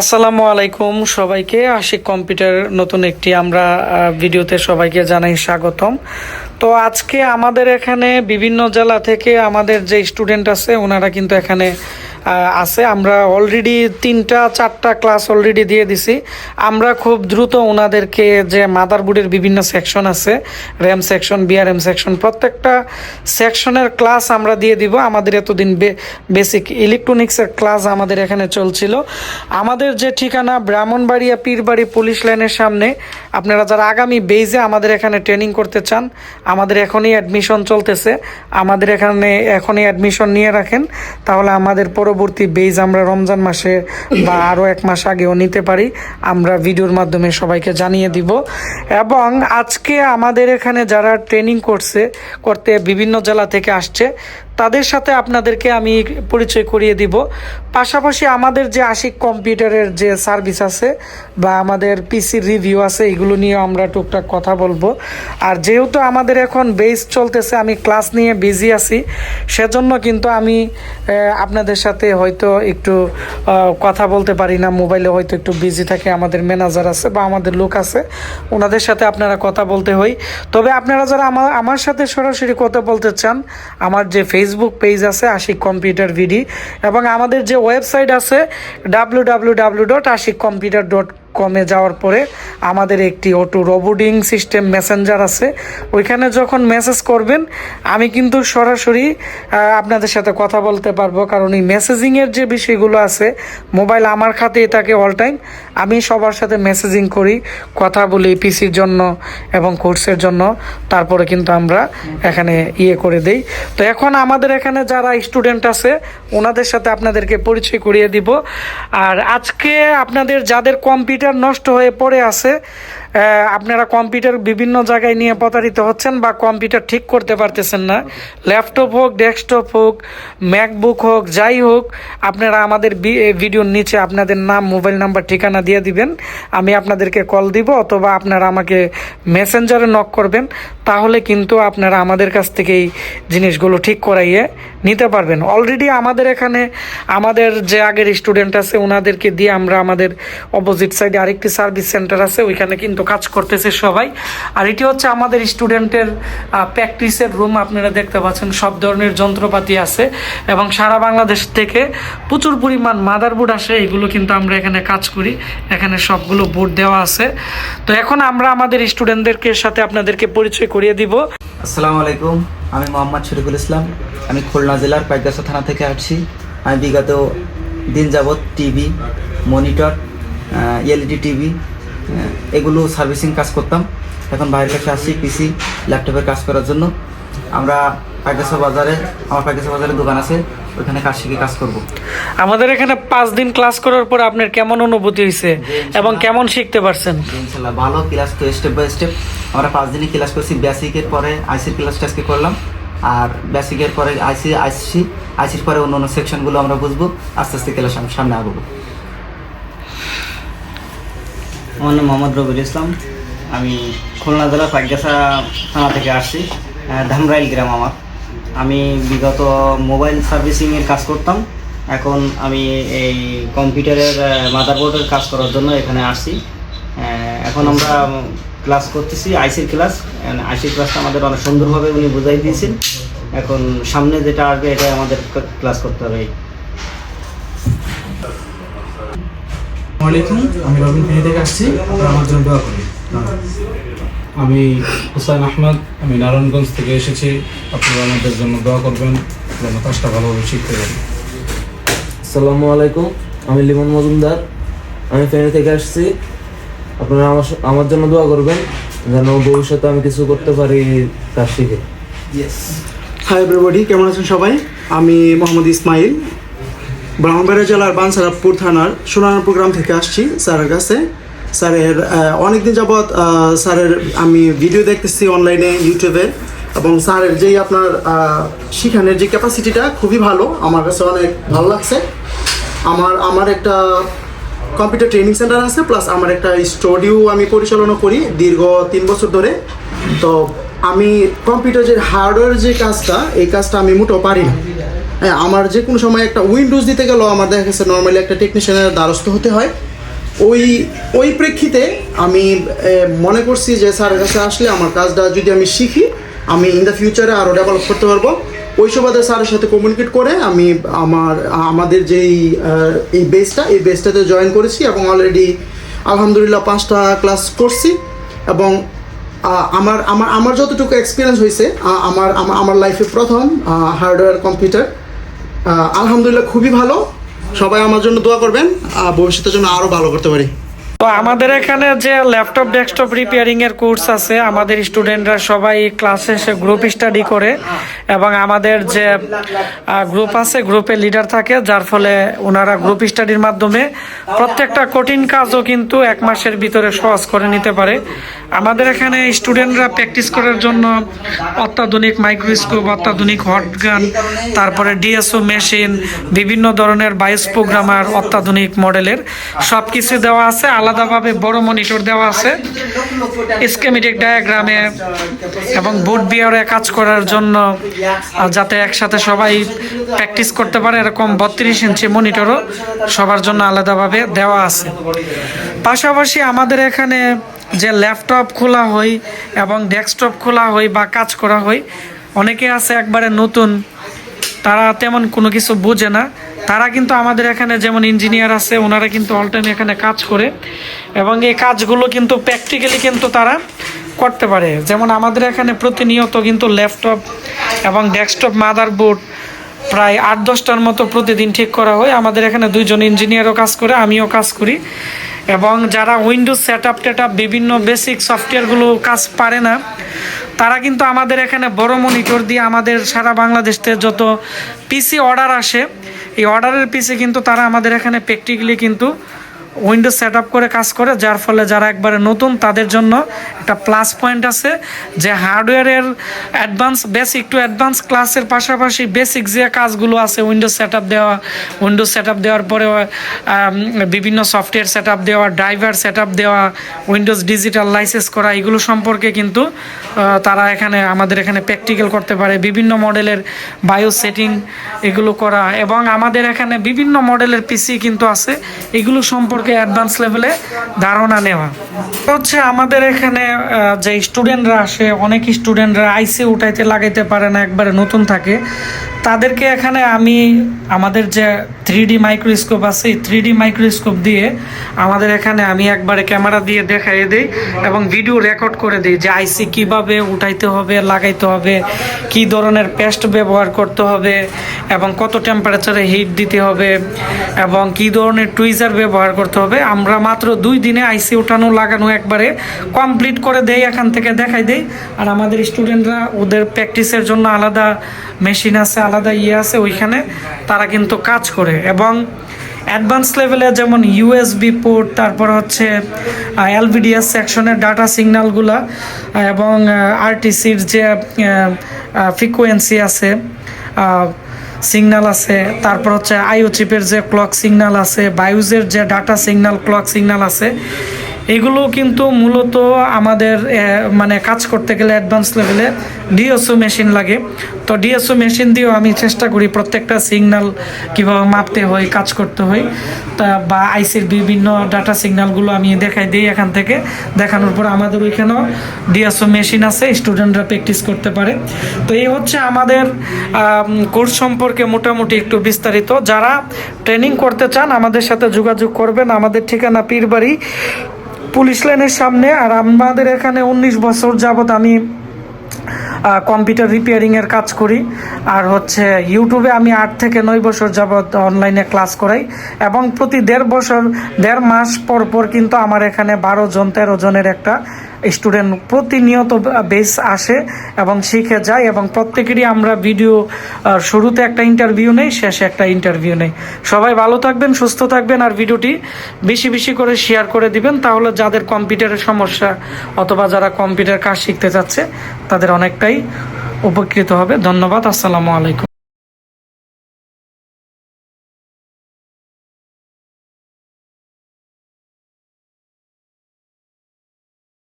আসসালামু আলাইকুম সবাইকে। আশিক কম্পিউটার নতুন একটি আমরা ভিডিওতে সবাইকে জানাই স্বাগতম। তো আজকে আমাদের এখানে বিভিন্ন জেলা থেকে আমাদের যে স্টুডেন্ট আছে ওনারা কিন্তু এখানে আছে। আমরা অলরেডি 3-4টা ক্লাস অলরেডি দিয়ে দিছি। আমরা খুব দ্রুত ওনাদেরকে যে মাদারবোর্ডের বিভিন্ন সেকশন আছে, র্যাম সেকশন, বিআরএম সেকশন, প্রত্যেকটা সেকশনের ক্লাস আমরা দিয়ে দিব। আমাদের এতদিন বেসিক ইলেকট্রনিক্সের ক্লাস আমাদের এখানে চলছিল। আমাদের যে ঠিকানা ব্রাহ্মণবাড়িয়া পীরবাড়ি পুলিশ লাইনের সামনে, আপনারা যারা আগামী বেজে আমাদের এখানে ট্রেনিং করতে চান, আমাদের এখনই অ্যাডমিশন চলতেছে। আমাদের এখানে এখনই অ্যাডমিশন নিয়ে রাখেন, তাহলে আমাদের পরবর্তী বেজ আমরা রমজান মাসে বা আরও 1 মাস আগেও নিতে পারি। আমরা ভিডিওর মাধ্যমে সবাইকে জানিয়ে দিব। এবং আজকে আমাদের এখানে যারা ট্রেনিং করতে বিভিন্ন জেলা থেকে আসছে, তাদের সাথে আপনাদেরকে আমি পরিচয় করিয়ে দিব। পাশাপাশি আমাদের যে আশিক কম্পিউটারের যে সার্ভিস আছে বা আমাদের পিসির রিভিউ আছে, এগুলো নিয়ে আমরা টুকটাক কথা বলবো। আর যেহেতু আমাদের এখন বেস চলতেছে, আমি ক্লাস নিয়ে বিজি আছি, সেজন্য কিন্তু আমি আপনাদের সাথে হয়তো একটু কথা বলতে পারি না। মোবাইলে হয়তো একটু বিজি থাকে, আমাদের ম্যানেজার আছে বা আমাদের লোক আছে, ওনাদের সাথে আপনারা কথা বলতে হয়। তবে আপনারা যারা আমার সাথে সরাসরি কথা বলতে চান, আমার যে ফেসবুক পেজ আছে আশিক কম্পিউটার ভিডি, এবং আমাদের যে ওয়েবসাইট আছে www.ashikcomputer.com যাওয়ার পরে আমাদের একটি অটো রোবোটিং সিস্টেম মেসেঞ্জার আছে। ওইখানে যখন মেসেজ করবেন, আমি কিন্তু সরাসরি আপনাদের সাথে কথা বলতে পারবো। কারণ এই মেসেজিংয়ের যে বিষয়গুলো আছে, মোবাইল আমার খাতেই থাকে অল টাইম। আমি সবার সাথে মেসেজিং করি, কথা বলি পিসির জন্য এবং কোর্সের জন্য। তারপরে কিন্তু আমরা এখানে করে দেই। তো এখন আমাদের এখানে যারা স্টুডেন্ট আছে ওনাদের সাথে আপনাদেরকে পরিচয় করিয়ে দিব। আর আজকে আপনাদের যাদের কম্পিউটার নষ্ট হয়ে পড়ে আছে, আপনারা কম্পিউটার বিভিন্ন জায়গায় নিয়ে প্রতারিত হচ্ছেন বা কম্পিউটার ঠিক করতে পারতেছেন না, ল্যাপটপ হোক, ডেস্কটপ হোক, ম্যাকবুক হোক, যাই হোক, আপনারা আমাদের ভিডিওর নিচে আপনাদের নাম, মোবাইল নাম্বার, ঠিকানা দিয়ে দিবেন। আমি আপনাদেরকে কল দিব, অথবা আপনারা আমাকে মেসেঞ্জারে নক করবেন। তাহলে কিন্তু আপনারা আমাদের কাছ থেকে এই জিনিসগুলো ঠিক করাইয়ে নিতে পারবেন। অলরেডি আমাদের এখানে আমাদের যে আগের স্টুডেন্ট আছে ওনাদেরকে দিয়ে আমরা আমাদের অপোজিট সাইডে আরেকটি সার্ভিস সেন্টার আছে, ওইখানে কিন্তু কাজ করতেছে সবাই। আর এটি হচ্ছে আমাদের স্টুডেন্টের প্র্যাকটিসের রুম। আপনারা দেখতে পাচ্ছেন সব ধরনের যন্ত্রপাতি আছে এবং সারা বাংলাদেশ থেকে প্রচুর পরিমাণ মাদারবোর্ড আসে। এগুলো কিন্তু আমরা এখানে কাজ করি, এখানে সবগুলো বোর্ড দেওয়া আছে। তো এখন আমরা আমাদের স্টুডেন্টদেরকে সাথে আপনাদেরকে পরিচয় করিয়ে দিব। আসসালামু আলাইকুম, আমি মোহাম্মদ শরীফুল ইসলাম। আমি খুলনা জেলার পাইকগাছা থানা থেকে আসছি। আমি বিগত দিন যাবৎ টিভি, মনিটর, এলইডি টিভি এগুলো সার্ভিসিং কাজ করতাম। এখন বাইরের কাছে আসছি পিসি, ল্যাপটপের কাজ করার জন্য। আমরা আমার পাইকগাছা বাজারে দোকান আছে, ওইখানে কাজ শিখে কাজ করব। আমাদের এখানে 5 দিন ক্লাস করার পর আপনার কেমন অনুভূতি হয়েছে এবং কেমন শিখতে পারছেন? ইনশাল্লাহ ভালো ক্লাস, তো স্টেপ বাই স্টেপ আমরা 5 দিনই ক্লাস করছি। বেসিকের পরে আইসির ক্লাসটা আজকে করলাম, আর বেসিকের পরে আইসির পরে অন্য সেকশনগুলো আমরা বুঝবো। আস্তে আস্তে ক্লাস সামনে আগাবো। আমার নাম মোহাম্মদ রবিউল ইসলাম। আমি খুলনা জেলার পাইকগাছা থানা থেকে আসছি, ধামরাইল গ্রাম আমার। আমি বিগত মোবাইল সার্ভিসিংয়ের কাজ করতাম। এখন আমি এই কম্পিউটারের মাদারবোর্ডের কাজ করার জন্য এখানে আসছি। এখন আমরা ক্লাস করতেছি আইসির ক্লাস। আইসির ক্লাসটা আমাদের অনেক সুন্দরভাবে উনি বুঝাই দিয়েছেন। এখন সামনে যেটা আসবে এটা আমাদের ক্লাস করতে হবে। আসসালামু আলাইকুম, আমি রবিন ফেনী থেকে আসছি। আপনারা আমার জন্য দোয়া করি। আমি হুসাইন আহমদ, আমি নারায়ণগঞ্জ থেকে এসেছি। আপনারা আমাদের জন্য দোয়া করবেন যেন কাজটা ভালোভাবে শিখতে পারি। আসসালামু আলাইকুম, আমি লিমন মজুমদার, আমি ফেনী থেকে আসছি। আপনারা আমার জন্য দোয়া করবেন যেন ভবিষ্যতে আমি কিছু করতে পারি কাজ শিখে। হাই এভরিবডি, কেমন আছেন সবাই? আমি মোহাম্মদ ইসমাইল, ব্রাহ্মণবাড়িয়া জেলার বানসারাপুর থানার সোনারপুর গ্রাম থেকে আসছি স্যারের কাছে। স্যারের অনেকদিন যাবৎ স্যারের আমি ভিডিও দেখতেছি অনলাইনে, ইউটিউবে, এবং স্যারের যেই আপনার শিখানোর যে ক্যাপাসিটিটা খুবই ভালো, আমার কাছে অনেক ভালো লাগছে। আমার একটা কম্পিউটার ট্রেনিং সেন্টার আছে, প্লাস আমার একটা স্টুডিও আমি পরিচালনা করি দীর্ঘ 3 বছর ধরে। তো আমি কম্পিউটার যে হার্ডওয়্যার যে কাজটা, এই কাজটা আমি মোটেও পারি না। হ্যাঁ, আমার যে কোনো সময় একটা উইন্ডোজ দিতে গেলেও আমার দেখা গেছে নর্মালি একটা টেকনিশিয়ানের দ্বারস্থ হতে হয়। ওই প্রেক্ষিতে আমি মনে করছি যে স্যারের কাছে আসলে আমার কাজটা যদি আমি শিখি, আমি ইন দ্য ফিউচারে আরও ডেভেলপ করতে পারবো। ওই সুবাদে স্যারের সাথে কমিউনিকেট করে আমি আমাদের যেই এই বেসটাতে জয়েন করেছি এবং অলরেডি আলহামদুলিল্লাহ 5টা ক্লাস করছি। এবং আমার যতটুকু এক্সপিরিয়েন্স হয়েছে, আমার লাইফে প্রথম হার্ডওয়্যার কম্পিউটার, আলহামদুলিল্লাহ খুবই ভালো। সবাই আমার জন্য দোয়া করবেন, ভবিষ্যতের জন্য আরও ভালো করতে পারি। তো আমাদের এখানে যে ল্যাপটপ ডেস্কটপ রিপেয়ারিং এর কোর্স আছে, আমাদের স্টুডেন্টরা সবাই ক্লাসে এসে গ্রুপ স্টাডি করে এবং আমাদের যে গ্রুপ আছে গ্রুপে লিডার থাকে, যার ফলে ওনারা গ্রুপ স্টাডির মাধ্যমে প্রত্যেকটা কঠিন কাজও কিন্তু 1 মাসের ভিতরে সহজ করে নিতে পারে। আমাদের এখানে স্টুডেন্টরা প্র্যাকটিস করার জন্য অত্যাধুনিক মাইক্রোস্কোপ, অত্যাধুনিক হটগান, তারপরে ডিএসও মেশিন, বিভিন্ন ধরনের বায়োস প্রোগ্রামার, অত্যাধুনিক মডেলের সব কিছু দেওয়া আছে। আলাদাভাবে বড় মনিটর দেওয়া আছে স্কেমেটিক ডায়াগ্রামে এবং বোর্ড বিয়ারে কাজ করার জন্য, যাতে একসাথে সবাই প্র্যাকটিস করতে পারে, এরকম 32 ইঞ্চি মনিটরও সবার জন্য আলাদাভাবে দেওয়া আছে। পাশাপাশি আমাদের এখানে যে ল্যাপটপ খোলা হয় এবং ডেস্কটপ খোলা হয় বা কাজ করা হয়, অনেকে আছে একবারে নতুন, তারা তেমন কোনো কিছু বোঝে না, তারা কিন্তু আমাদের এখানে যেমন ইঞ্জিনিয়ার আছে, ওনারা কিন্তু অল টাইম এখানে কাজ করে এবং এই কাজগুলো কিন্তু প্র্যাকটিক্যালি কিন্তু তারা করতে পারে। যেমন আমাদের এখানে প্রতিনিয়ত কিন্তু ল্যাপটপ এবং ডেস্কটপ মাদারবোর্ড প্রায় 8-10টার মতো প্রতিদিন ঠিক করা হয়। আমাদের এখানে 2জন ইঞ্জিনিয়ারও কাজ করে, আমিও কাজ করি। এবং যারা উইন্ডোজ সেটআপ টেটআপ বিভিন্ন বেসিক সফটওয়্যারগুলো কাজ পারে না, তারা কিন্তু আমাদের এখানে বড় মনিটর দিয়ে আমাদের সারা বাংলাদেশে যত পিসি অর্ডার আসে, এই অর্ডারের পিসি কিন্তু তারা আমাদের এখানে প্র্যাকটিক্যালি কিন্তু উইন্ডোজ সেট আপ করে কাজ করে, যার ফলে যারা একবারে নতুন তাদের জন্য একটা প্লাস পয়েন্ট আছে যে হার্ডওয়্যারের অ্যাডভান্স বেসিক টু অ্যাডভান্স ক্লাসের পাশাপাশি বেসিক যে কাজগুলো আছে, উইন্ডোজ সেট আপ দেওয়া, উইন্ডোজ সেট আপ দেওয়ার পরে বিভিন্ন সফটওয়্যার সেট আপ দেওয়া, ড্রাইভার সেট আপ দেওয়া, উইন্ডোজ ডিজিটাল লাইসেন্স করা, এগুলো সম্পর্কে কিন্তু তারা এখানে আমাদের এখানে প্র্যাকটিক্যাল করতে পারে। বিভিন্ন মডেলের বায়ো সেটিং এগুলো করা, এবং আমাদের এখানে বিভিন্ন মডেলের পিসি কিন্তু আছে, এগুলো সম্পর্কে অ্যাডভান্স লেভেলে ধারণা নেওয়া হচ্ছে। আমাদের এখানে যে স্টুডেন্টরা আসে, অনেক স্টুডেন্টরা আইসি উঠাইতে লাগাইতে পারে না, একবারে নতুন থাকে, তাদেরকে এখানে আমি আমাদের যে 3D মাইক্রোস্কোপ আছে, এই 3D মাইক্রোস্কোপ দিয়ে আমাদের এখানে আমি একবারে ক্যামেরা দিয়ে দেখাই দিই এবং ভিডিও রেকর্ড করে দিই যে আইসি কিভাবে উঠাইতে হবে, লাগাইতে হবে, কি ধরনের পেস্ট ব্যবহার করতে হবে এবং কত টেম্পারেচারে হিট দিতে হবে এবং কি ধরনের টুইজার ব্যবহার করতে হবে। আমরা মাত্র 2 দিনে আইসি উঠানো লাগানো একবারে কমপ্লিট করে দেই, এখান থেকে দেখাই দেই। আর আমাদের স্টুডেন্টরা ওদের প্র্যাকটিসের জন্য আলাদা মেশিন আছে, আলাদা আছে, ওইখানে তারা কিন্তু কাজ করে। এবং অ্যাডভান্স লেভেলে যেমন ইউএসবি পোর্ট, তারপর হচ্ছে এলভিডিএস সেকশনের ডাটা সিগন্যালগুলা এবং আরটিসির যে ফ্রিকোয়েন্সি আছে, সিগন্যাল আছে, তারপর হচ্ছে আইও চিপের যে ক্লক সিগন্যাল আছে, বায়ুজের যে ডাটা সিগন্যাল ক্লক সিগন্যাল আছে, এগুলো কিন্তু মূলত আমাদের মানে কাজ করতে গেলে অ্যাডভান্স লেভেলে ডিএসও মেশিন লাগে। তো ডিএসও মেশিন দিয়েও আমি চেষ্টা করি প্রত্যেকটা সিগন্যাল কীভাবে মাপতে হয়, কাজ করতে হয়, তা বা আইসির বিভিন্ন ডাটা সিগন্যালগুলো আমি দেখাই দিই। এখান থেকে দেখানোর পর আমাদের ওইখানেও ডিএসও মেশিন আছে, স্টুডেন্টরা প্র্যাকটিস করতে পারে। তো এই হচ্ছে আমাদের কোর্স সম্পর্কে মোটামুটি একটু বিস্তারিত। যারা ট্রেনিং করতে চান আমাদের সাথে যোগাযোগ করবেন। আমাদের ঠিকানা পীরবাড়ি পুলিশ লাইনের সামনে। আর আমাদের এখানে 19 বছর যাবত আমি কম্পিউটার রিপেয়ারিংয়ের কাজ করি। আর হচ্ছে ইউটিউবে আমি 8 থেকে 9 বছর যাবত অনলাইনে ক্লাস করাই এবং প্রতি 1.5 মাস পর পর কিন্তু আমার এখানে 12 জন 13 জনের একটা স্টুডেন্ট প্রতিনিয়ত বেস আসে এবং শিখে যায়। এবং প্রত্যেকেরই আমরা ভিডিও শুরুতে একটা ইন্টারভিউ নেই, শেষে একটা ইন্টারভিউ নেই। সবাই ভালো থাকবেন, সুস্থ থাকবেন, আর ভিডিওটি বেশি বেশি করে শেয়ার করে দিবেন, তাহলে যাদের কম্পিউটারের সমস্যা অথবা যারা কম্পিউটার কাজ শিখতে চাচ্ছে তাদের অনেকটাই উপকৃত হবে। ধন্যবাদ। আসসালামু আলাইকুম।